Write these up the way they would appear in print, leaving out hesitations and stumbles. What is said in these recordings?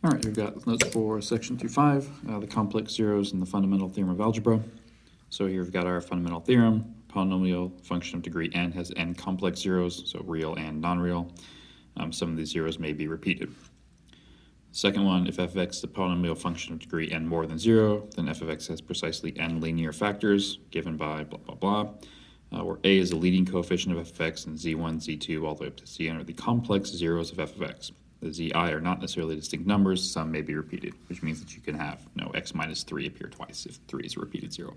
All right, we've got notes for section 2.5, the complex zeros and the fundamental theorem of algebra. So here we've got our fundamental theorem. Polynomial function of degree n has n complex zeros, so real and non-real. Some of these zeros may be repeated. Second one, if f of x is a polynomial function of degree n more than 0, then f of x has precisely n linear factors given by blah, blah, blah, where a is the leading coefficient of f of x and z1, z2, all the way up to cn are the complex zeros of f of x. The zi are not necessarily distinct numbers, some may be repeated, which means that you can have x minus 3 appear twice if 3 is a repeated zero.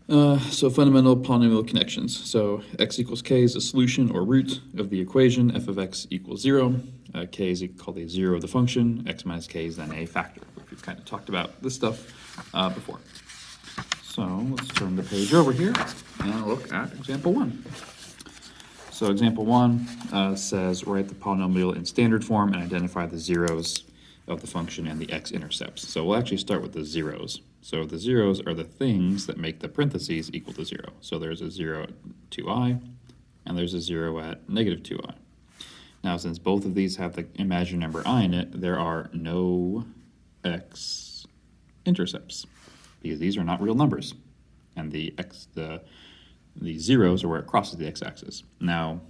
So fundamental polynomial connections. So x equals k is a solution or root of the equation f of x equals 0. K is called a zero of the function. X minus k is then a factor, which we've kind of talked about this stuff before. So let's turn the page over here and look at example 1. So example 1 says write the polynomial in standard form and identify the zeros of the function and the x-intercepts. So we'll actually start with the zeros. So the zeros are the things that make the parentheses equal to 0. So there's a 0 at 2i, and there's a 0 at negative 2i. Now, since both of these have the imaginary number I in it, there are no x-intercepts, because these are not real numbers. And the zeros are where it crosses the x-axis. Now,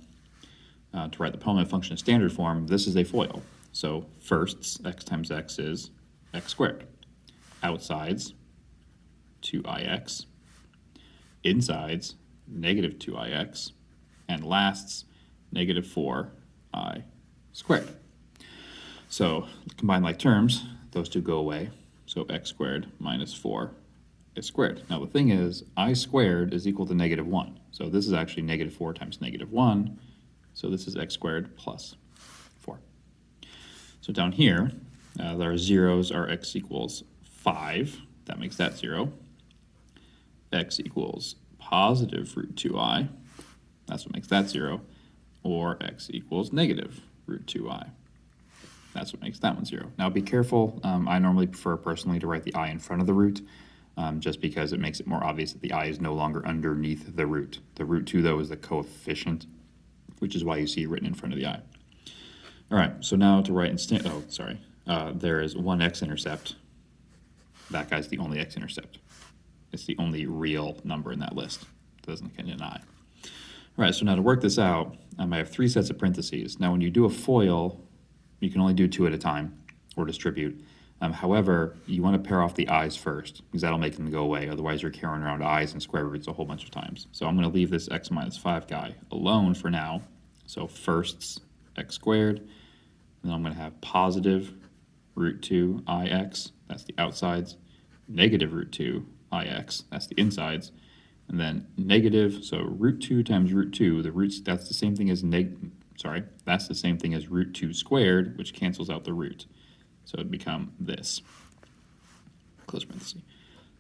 to write the polynomial function in standard form, this is a FOIL. So firsts, x times x is x squared. Outsides, 2ix. Insides, negative 2ix. And lasts, negative 4i squared. So combine like terms, those two go away. So x squared minus 4 is squared. Now the thing is, I squared is equal to negative 1. So this is actually negative 4 times negative 1. So this is x squared plus 4. So down here, our zeros are x equals 5. That makes that 0. X equals positive root 2i. That's what makes that 0. Or x equals negative root 2i. That's what makes that one 0. Now be careful. I normally prefer personally to write the I in front of the root, just because it makes it more obvious that the I is no longer underneath the root. The root 2, though, is the coefficient, which is why you see it written in front of the I. All right, so now to write there is one x-intercept. That guy's the only x-intercept. It's the only real number in that list. It doesn't contain an I. All right, so now to work this out, I have 3 sets of parentheses. Now when you do a FOIL, you can only do 2 at a time, or distribute. However, you want to pair off the i's first, because that'll make them go away. Otherwise, you're carrying around i's and square roots a whole bunch of times. So I'm going to leave this x minus 5 guy alone for now. So firsts, x squared. And then I'm going to have positive root 2 ix, that's the outsides. Negative root 2 ix, that's the insides. And then negative, so root 2 times root 2, the roots, that's the same thing as that's the same thing as root 2 squared, which cancels out the root. So it'd become this, close parenthesis.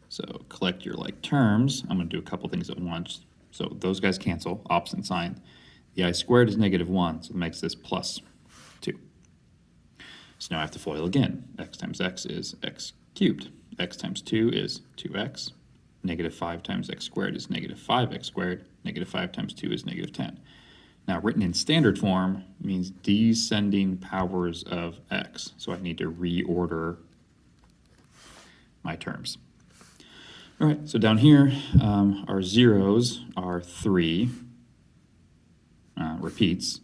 So collect your like terms. I'm going to do a couple things at once. So those guys cancel, opposite sign. The I squared is negative 1, so it makes this plus 2. So now I have to FOIL again. X times x is x cubed. X times 2 is 2x. Negative 5 times x squared is negative 5x squared. Negative 5 times 2 is negative 10. Now, written in standard form means descending powers of x. So I need to reorder my terms. All right, so down here, our zeros are 3 repeats,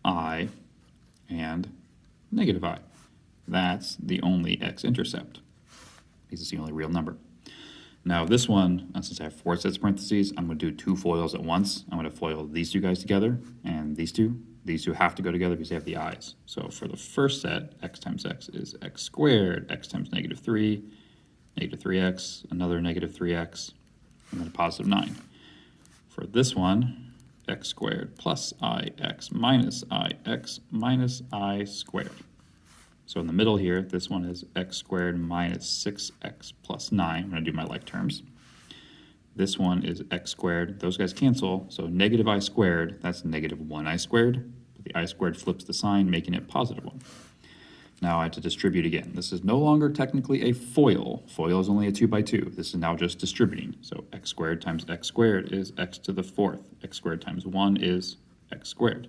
I, and negative I. That's the only x-intercept, because it's the only real number. Now this one, since I have 4 sets of parentheses, I'm going to do 2 FOILs at once. I'm going to FOIL these 2 guys together, and these two. These 2 have to go together because they have the i's. So for the first set, x times x is x squared, x times negative 3, negative 3x, another negative 3x, and then a positive 9. For this one, x squared plus ix minus I squared. So in the middle here, this one is x squared minus 6x plus 9. I'm going to do my like terms. This one is x squared. Those guys cancel. So negative I squared, that's negative 1i squared. But the I squared flips the sign, making it positive 1. Now I have to distribute again. This is no longer technically a FOIL. FOIL is only a 2 by 2. This is now just distributing. So x squared times x squared is x to the 4th. X squared times 1 is x squared.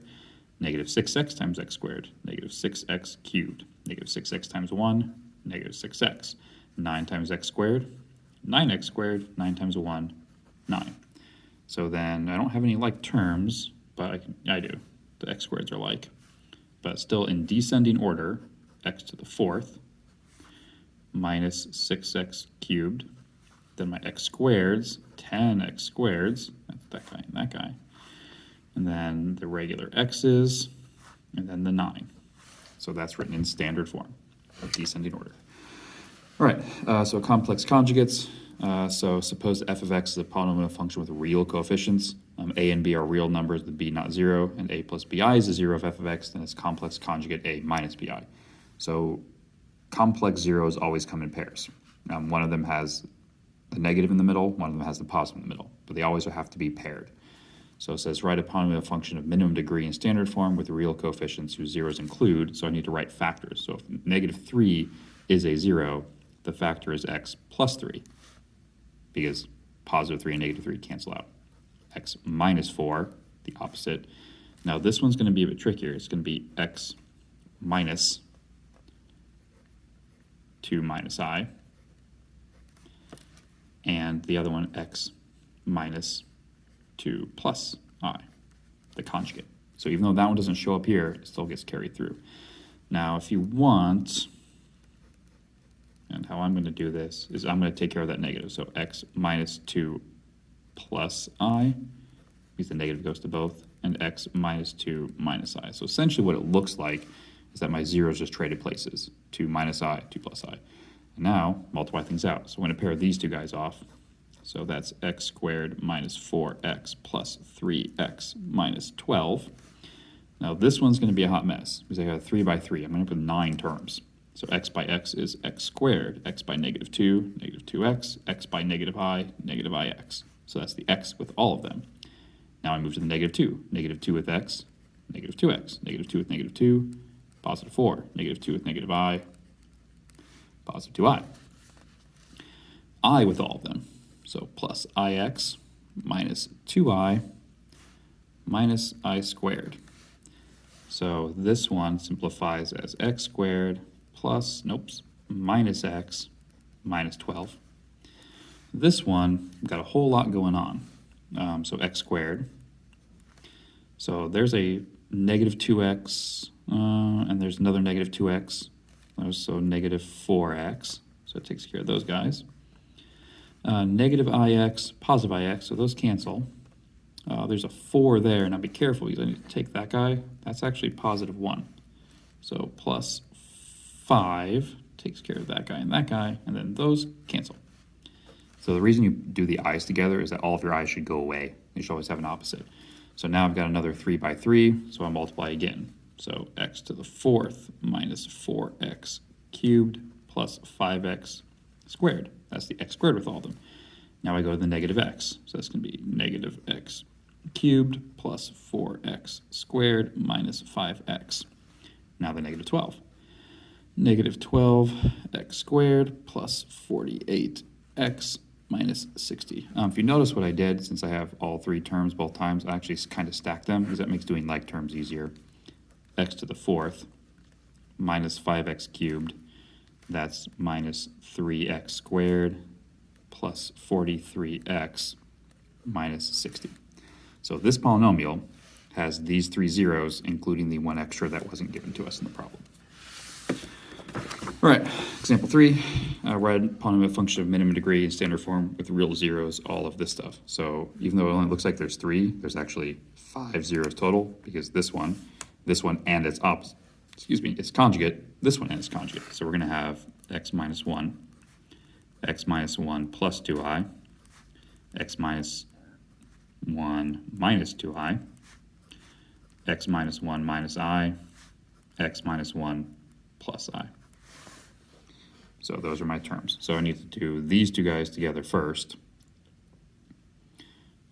negative 6x times x squared, negative 6x cubed, negative 6x times 1, negative 6x, 9 times x squared, 9x squared, 9 times 1, 9. So then I don't have any like terms, but I do. The x squareds are like. But still in descending order, x to the fourth minus 6x cubed. Then my x squareds, 10x squareds, that's that guy and that guy. And then the regular x's, and then the 9. So that's written in standard form, descending order. All right, so complex conjugates. So suppose f of x is a polynomial function with real coefficients. A and b are real numbers with b not 0, and a plus bi is a 0 of f of x, then it's complex conjugate a minus bi. So complex zeros always come in pairs. One of them has the negative in the middle, one of them has the positive in the middle, but they always have to be paired. So it says write a polynomial function of minimum degree in standard form with real coefficients whose zeros include, so I need to write factors. So if negative 3 is a 0, the factor is x plus 3, because positive 3 and negative 3 cancel out. X minus 4, the opposite. Now this one's going to be a bit trickier. It's going to be x minus 2 minus I, and the other one x minus 2 plus I, the conjugate. So even though that one doesn't show up here, it still gets carried through. Now if you want, and how I'm going to do this is I'm going to take care of that negative. So x minus 2 plus I, because the negative goes to both, and x minus 2 minus I. So essentially what it looks like is that my zeros just traded places, 2 minus I, 2 plus I. And now multiply things out. So I'm going to pair these two guys off. So that's x squared minus 4x plus 3x minus 12. Now this one's going to be a hot mess because I got a 3 by 3. I'm going to put 9 terms. So x by x is x squared, x by negative 2, negative 2x, x by negative I, negative ix. So that's the x with all of them. Now I move to the negative 2 with x, negative 2x, negative 2 with negative 2, positive 4, negative 2 with negative I, positive 2i. I with all of them. So plus ix minus 2i minus I squared. So this one simplifies as x squared plus, minus x minus 12. This one got a whole lot going on. So x squared. So there's a negative 2x, and there's another negative 2x. So negative 4x. So it takes care of those guys. Negative ix, positive ix, so those cancel. There's a 4 there. Now be careful because I need to take that guy. That's actually positive 1. So plus 5 takes care of that guy, and then those cancel. So the reason you do the i's together is that all of your i's should go away. You should always have an opposite. So now I've got another 3 by 3, so I multiply again. So x to the fourth minus 4x cubed plus 5x squared. That's the x squared with all of them. Now I go to the negative x. So that's going to be negative x cubed plus 4x squared minus 5x. Now the negative 12. Negative 12x squared plus 48x minus 60. If you notice what I did, since I have all 3 terms both times, I actually kind of stacked them because that makes doing like terms easier. X to the fourth minus 5x cubed. That's minus 3x squared plus 43x minus 60. So this polynomial has these 3 zeros, including the 1 extra that wasn't given to us in the problem. All right, example 3, write a polynomial function of minimum degree in standard form with real zeros, all of this stuff. So even though it only looks like there's 3, there's actually 5 zeros total because this one and its opposite, its conjugate, this one and its conjugate. So we're going to have x minus 1 plus 2i, x minus 1 minus 2i, x minus 1 minus I, x minus 1 plus I. So those are my terms. So I need to do these 2 guys together first,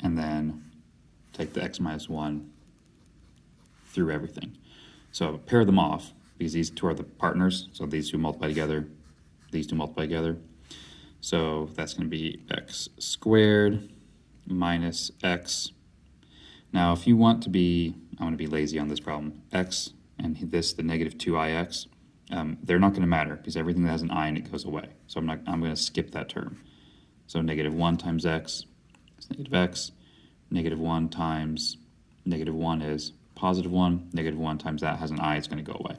and then take the x minus 1 through everything. So pair them off, because these 2 are the partners. So these 2 multiply together, these 2 multiply together. So that's going to be x squared minus x. Now if you want to be I'm going to be lazy on this problem. X and this, the negative 2ix, they're not going to matter because everything that has an I in it goes away. So I'm going to skip that term. So negative 1 times x is negative x. Negative 1 times negative 1 is positive 1. Negative 1 times that has an I, it's going to go away.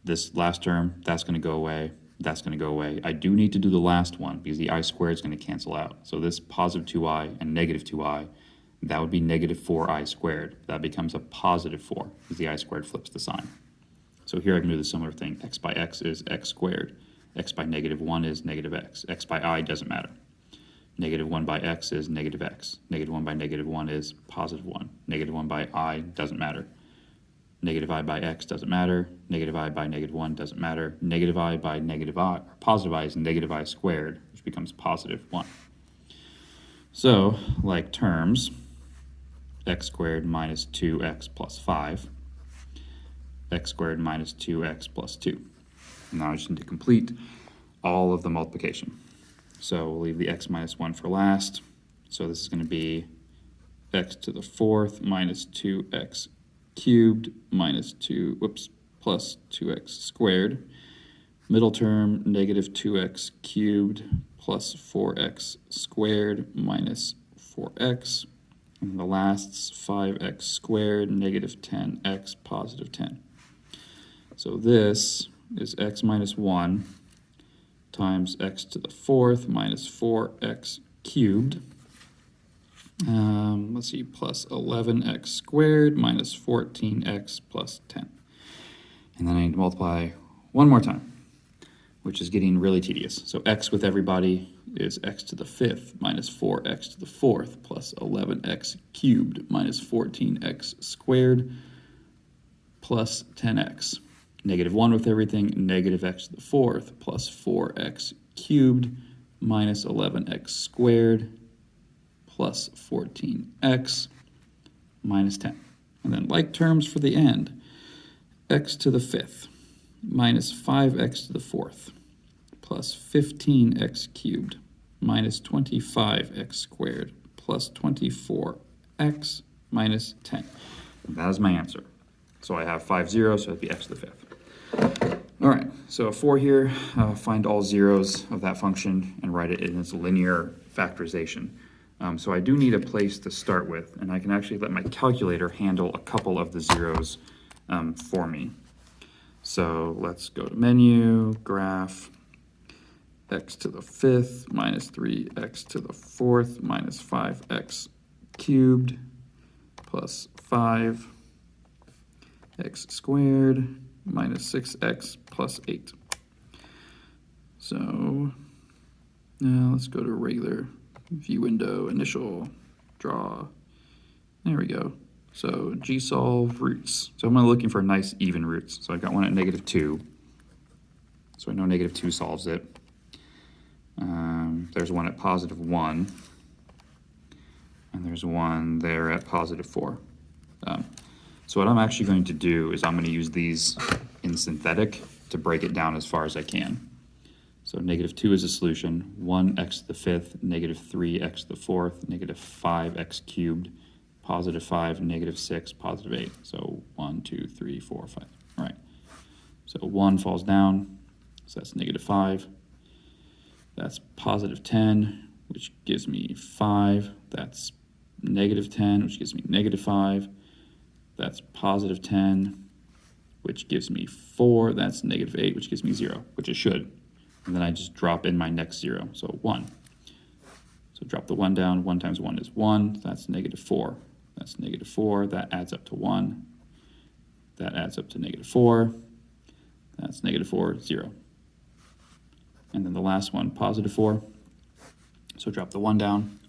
This last term, that's going to go away. That's going to go away. I do need to do the last one because the I squared is going to cancel out. So this positive 2i and negative 2i, that would be negative 4i squared. That becomes a positive 4 because the I squared flips the sign. So here I can do the similar thing. X by x is x squared. X by negative 1 is negative x. X by I doesn't matter. Negative 1 by x is negative x. Negative 1 by negative 1 is positive 1. Negative 1 by I doesn't matter. Negative I by x doesn't matter. Negative I by negative 1 doesn't matter. Negative I by negative I, or positive I is negative I squared, which becomes positive 1. So, like terms, x squared minus 2x plus 5, x squared minus 2x plus 2. Now I just need to complete all of the multiplication. So we'll leave the x minus 1 for last. So this is going to be x to the 4th minus 2x cubed minus plus 2x squared. Middle term, negative 2x cubed plus 4x squared minus 4x. And the last's 5x squared, negative 10x, positive 10. So this is x minus 1 times x to the 4th minus 4x cubed. Let's see, plus 11x squared minus 14x plus 10. And then I need to multiply one more time, which is getting really tedious. So x with everybody is x to the 5th minus 4x to the 4th plus 11x cubed minus 14x squared plus 10x. Negative 1 with everything, negative x to the 4th plus 4x cubed minus 11x squared plus 14x minus 10. And then like terms for the end, x to the 5th minus 5x to the 4th plus 15x cubed minus 25x squared plus 24x minus 10. And that is my answer. So I have 5 zeros, so it'd be x to the 5th. All right, so 4 here, find all zeros of that function and write it in its linear factorization. So I do need a place to start with, and I can actually let my calculator handle a couple of the zeros for me. So let's go to menu, graph, x to the 5th minus 3x to the 4th minus 5x cubed plus 5x squared minus 6x plus 8. So now let's go to regular view window, initial, draw. There we go. So gsolve roots. So I'm looking for nice even roots. So I've got one at negative 2. So I know negative 2 solves it. There's one at positive 1. And there's one there at positive 4. So what I'm actually going to do is I'm going to use these in synthetic to break it down as far as I can. So negative 2 is a solution. 1x to the 5th, negative 3x to the 4th, negative 5x cubed, positive 5, negative 6, positive 8. So 1, 2, 3, 4, 5. All right. So 1 falls down, so that's negative 5. That's positive 10, which gives me 5. That's negative 10, which gives me negative 5. That's positive 10, which gives me 4. That's negative 8, which gives me 0, which it should. And then I just drop in my next 0, so 1. So drop the 1 down. 1 times 1 is 1. That's negative 4. That's negative 4. That adds up to 1. That adds up to negative 4. That's negative 4, 0. And then the last one, positive 4. So drop the 1 down.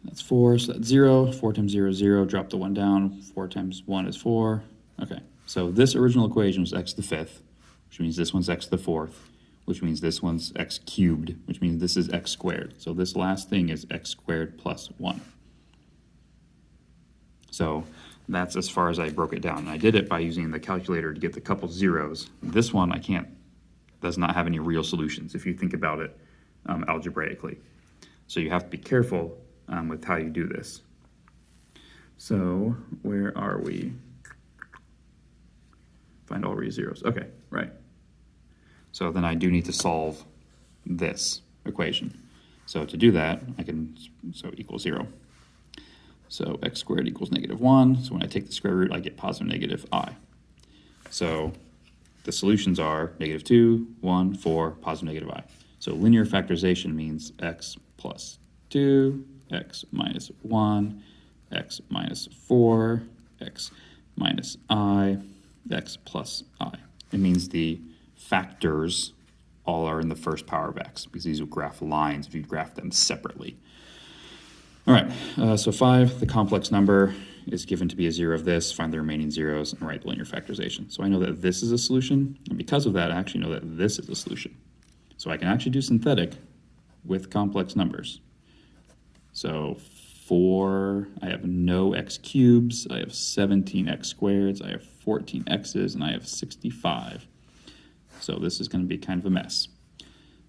That's 4, so that's 0. 4 times 0 is 0. Drop the 1 down. 4 times 1 is 4. Okay, so this original equation was x to the 5th, which means this one's x to the 4th, which means this one's x cubed, which means this is x squared. So this last thing is x squared plus 1. So that's as far as I broke it down. And I did it by using the calculator to get the couple zeros. This one does not have any real solutions if you think about it algebraically. So you have to be careful with how you do this. So where are we? Find all zeros. Okay, right. So then I do need to solve this equation. So to do that, so equals 0. So x squared equals -1. So when I take the square root, I get positive negative I. So the solutions are -2, 1, 4, positive negative I. So linear factorization means x plus 2, x minus 1, x minus 4, x minus I, x plus I. It means the factors all are in the first power of x, because these will graph lines if you graph them separately. All right, so 5, the complex number, is given to be a 0 of this. Find the remaining zeros and write the linear factorization. So I know that this is a solution, and because of that, I actually know that this is a solution. So I can actually do synthetic with complex numbers. So 4, I have no x cubes, I have 17 x squareds, I have 14 x's, and I have 65. So this is going to be kind of a mess.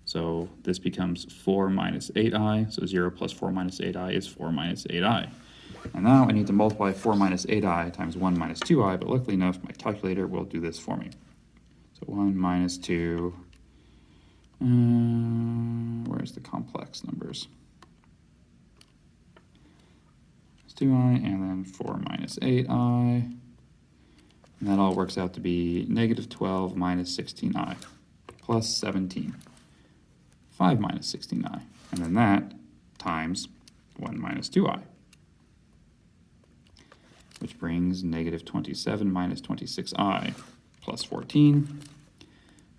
So this becomes 4 minus 8i, so 0 plus 4 minus 8i is 4 minus 8i. And now I need to multiply 4 minus 8i times 1 minus 2i, but luckily enough, my calculator will do this for me. So 1 minus 2, where's the complex numbers? It's 2i, and then 4 minus 8i. And that all works out to be -12 minus 16i plus 17. 5 minus 16i. And then that times 1 minus 2i, which brings -27 minus 26i plus 14,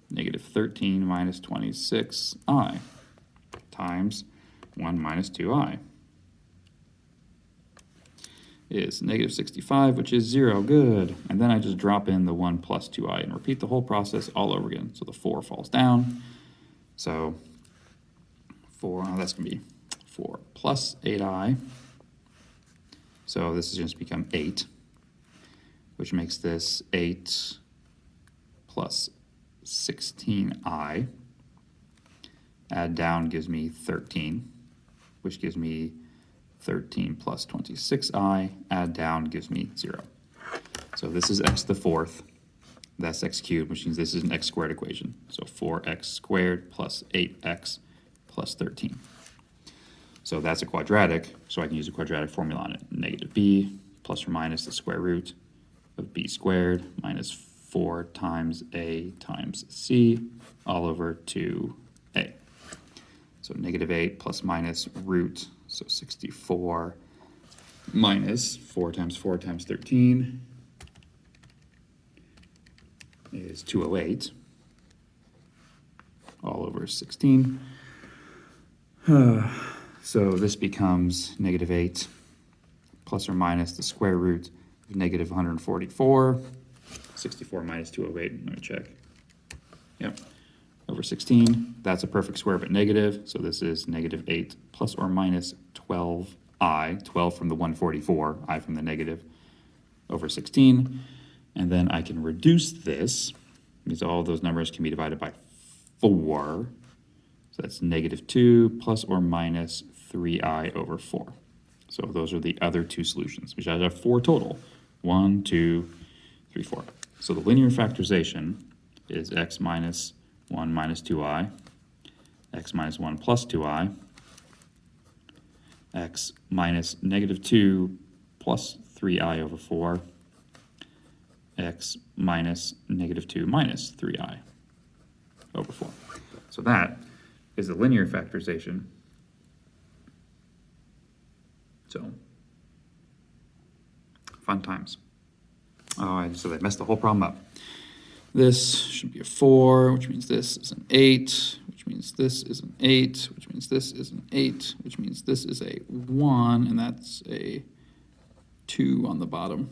-13 minus 26i times 1 minus 2i is -65, which is 0. Good. And then I just drop in the 1 plus 2i and repeat the whole process all over again. So the 4 falls down. So 4, that's going to be 4 plus 8i. So this is just become 8, which makes this 8 plus 16i. Add down gives me 13, which gives me 13 plus 26i. Add down gives me 0. So this is x to the 4th. That's x cubed, which means this is an x squared equation. So 4x squared plus 8x plus 13. So that's a quadratic, so I can use a quadratic formula on it. -b plus or minus the square root of b squared minus 4 times a times c all over 2a. So -8 plus minus root, so 64 minus 4 times 13 is 208 all over 16. So this becomes -8 plus or minus the square root of -144. 64 minus 208, let me check. Yep, over 16. That's a perfect square but negative, so this is -8 plus or minus 12i, 12 from the 144, I from the negative, over 16. And then I can reduce this, because all those numbers can be divided by 4. So that's -2 plus or minus 3i over 4. So those are the other two solutions, which I have 4 total. 1, 2, 3, 4. So the linear factorization is x minus 1 minus 2i, x minus 1 plus 2i, x minus -2 plus 3i over 4, x minus -2 minus 3i over 4. So that is the linear factorization. So, fun times. Oh, so they messed the whole problem up. This should be a 4, which means this is an 8, which means this is an 8, which means this is an 8, which means this is a 1, and that's a 2 on the bottom.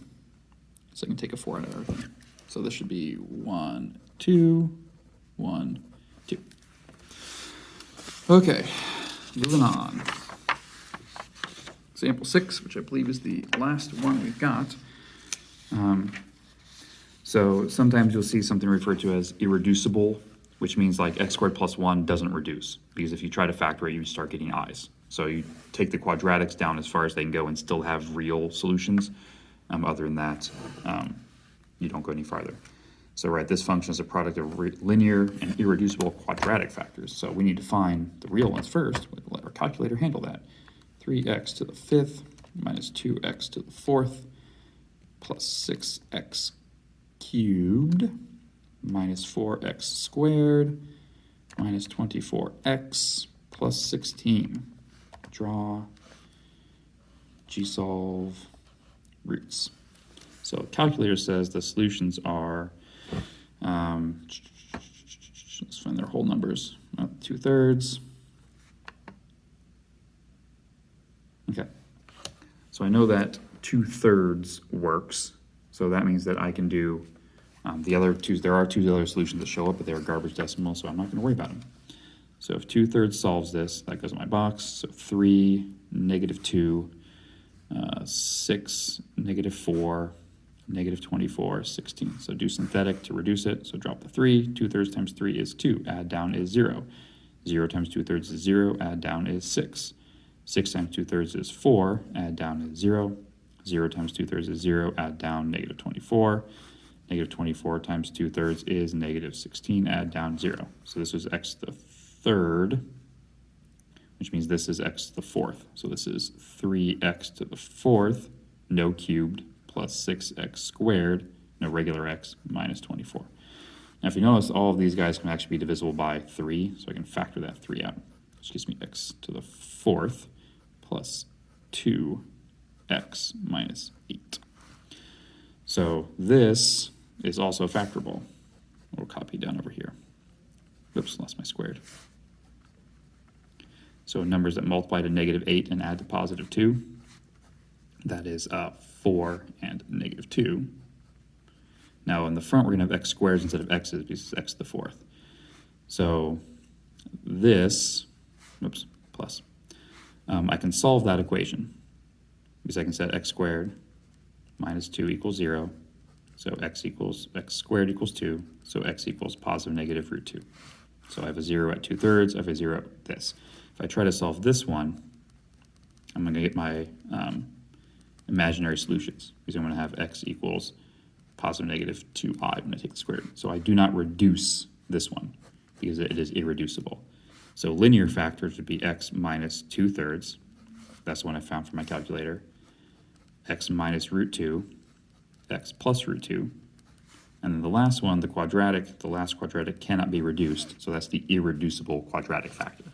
So I can take a 4 out of everything. So this should be 1, 2, 1, 2. Okay, moving on. Example 6, which I believe is the last one we've got. So sometimes you'll see something referred to as irreducible, which means like x squared plus 1 doesn't reduce, because if you try to factor it, you start getting i's. So you take the quadratics down as far as they can go and still have real solutions. Other than that, you don't go any farther. So right, this function is a product of linear and irreducible quadratic factors. So we need to find the real ones first. We'll let our calculator handle that. 3x to the 5th minus 2x to the 4th plus 6x cubed minus 4x squared minus 24x plus 16. Draw, G-solve, roots. So the calculator says the solutions are, let's find their whole numbers, 2/3. Okay, so I know that 2/3 works, so that means that I can do the other two. There are two other solutions that show up, but they're garbage decimal, so I'm not going to worry about them. So if 2/3 solves this, that goes in my box. So 3, -2, 6, -4, -24, 16. So do synthetic to reduce it. So drop the 3. 2/3 times 3 is 2. Add down is 0. 0 times 2/3 is 0. Add down is 6. 6 times 2/3 is 4. Add down is 0. 0 times 2/3 is 0. Add down -24. -24 times 2/3 is -16. Add down 0. So this was x to the 3rd, which means this is x to the 4th. So this is 3x to the 4th, no cubed, plus 6x squared, no regular x, minus 24. Now if you notice, all of these guys can actually be divisible by 3, so I can factor that 3 out, which gives me x to the 4th plus 2x minus 8. So this is also factorable. We'll copy down over here. Oops, lost my squared. So numbers that multiply to -8 and add to +2, that is 4 and -2. Now in the front, we're going to have x squares instead of x's because it's x to the 4th. So this, oops, plus. I can solve that equation because I can set x squared minus 2 equals 0. So x squared equals 2. So x equals +√2. So I have a 0 at 2/3. I have a 0 at this. If I try to solve this one, I'm going to get my imaginary solutions because I'm going to have x equals +2I when I take the square root. So I do not reduce this one because it is irreducible. So linear factors would be x minus 2/3. That's the one I found from my calculator. X minus √2, x plus √2. And then the last one, the last quadratic cannot be reduced. So that's the irreducible quadratic factor.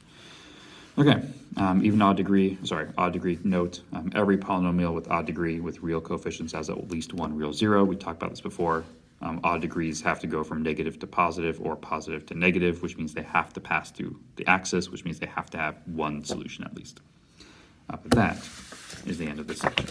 Okay, odd degree note, every polynomial with odd degree with real coefficients has at least one real zero. We talked about this before. Odd degrees have to go from negative to positive or positive to negative, which means they have to pass through the axis, which means they have to have one solution at least. But that is the end of this section.